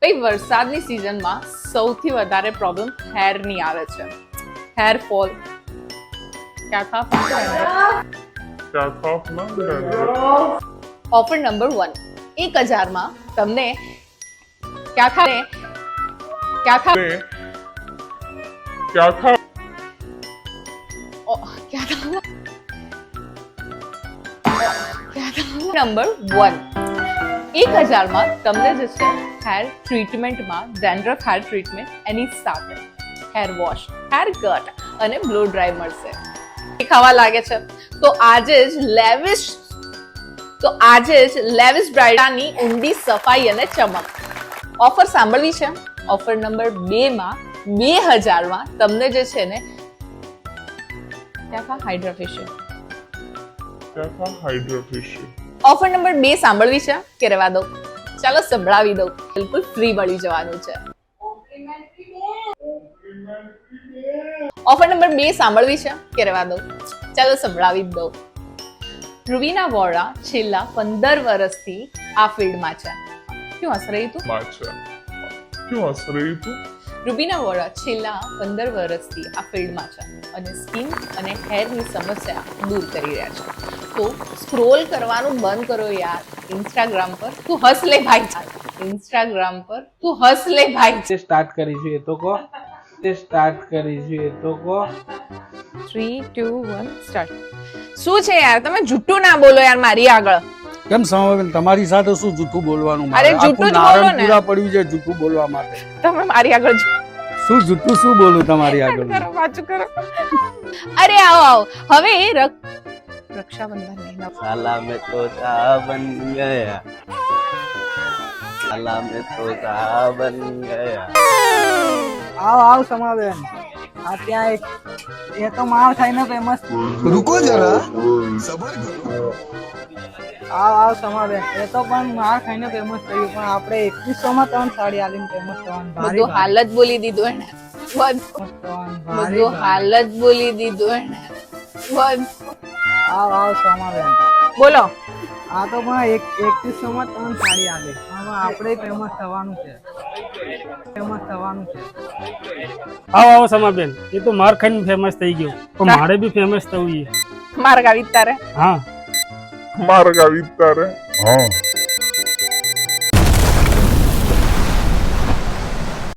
ભાઈ વરસાદની સિઝનમાં સૌથી વધારે પ્રોબ્લેમ હેરની આવે છે. Hair fall. क्या था? ऑफर नंबर 1 1000 માં તમને क्या था નંબર 1 1000 માં તમને જે છે હેર ટ્રીટમેન્ટમાં ડેન્ડ્રફ હેર ટ્રીટમેન્ટ એની સાથે હેર વોશ, હેર કટ અને બ્લો ડ્રાય મળશે. ખાવા લાગે છે તો આજે જ લેવિશ બ્રાઇડાની ઊંડી સફાઈ અને ચમક ઓફર સાંભળવી છે. ઓફર નંબર 2 માં 2000 માં તમને જે છે ને હાઇડ્રા ફેશિયલ. ઓફર નંબર 2 સાંભળવી છે કે રહેવા દો? ચાલો સંભળાવી દઉં. બિલકુલ ફ્રી મળી જવાનું છે. ઓફર નંબર 2 સાંભળવી છે કે રહેવા દો? ચાલો સંભળાવી દઉં. રૂબીના વોરા છેલ્લા 15 વર્ષથી આ ફિલ્ડમાં છે. ક્યું હસ રહી તું? રૂબીના વોરા છેલ્લા 15 વર્ષથી આ ફિલ્ડમાં છે અને સ્કિન અને હેરની સમસ્યા દૂર કરી રહ્યા છે. તો સ્ક્રોલ કરવાનું બંધ કરો યાર. ઇન્સ્ટાગ્રામ પર તું હસ લે ભાઈ. ઇન્સ્ટાગ્રામ પર તું હસ લે ભાઈ. સ્ટાર્ટ કરીશું એ તો કહો. 3 2 1 સ્ટાર્ટ. શું છે યાર, તમે જૂઠું ના બોલો યાર મારી આગળ. કેમ સમાવેલ તમારી સાથે શું જૂઠું બોલવાનું? અરે જૂઠું જ બોલો ને. પૂરા પડ્યું છે જૂઠું બોલવા માટે. તમે મારી આગળ શું જૂઠું શું બોલું તમારી આગળ? કરો પાછું કરો. અરે આવો હવે રક્ષાબંધન મહિના. साला में तोता बन गया, साला में तोता बन गया. આવ સમાવેન. આ ત્યાં એક એ તો માવ થઈને ફેમસ. रुको जरा सबर करो. આવ સમાવેન. એ તો પણ માર ખાઈને ફેમસ થયું પણ આપણે 2100 માં 3 સાડી આલીને ફેમસ થવાનું. બધું હાલત બોલી દીધું એને. બધું હાલત બોલી દીધું એને. આવ સમાવેન. બોલો. આ તો પણ 2100 માં 3 સાડી આલી. હવે આપણે ફેમસ થવાનું છે. આવો સમાબેન, એ તો માર ખાઈને ફેમસ થઈ ગયો તો મારે બી ફેમસ થવું છે. માર્ગ આવી તારે. હા માર્ગ આવી તારે. હા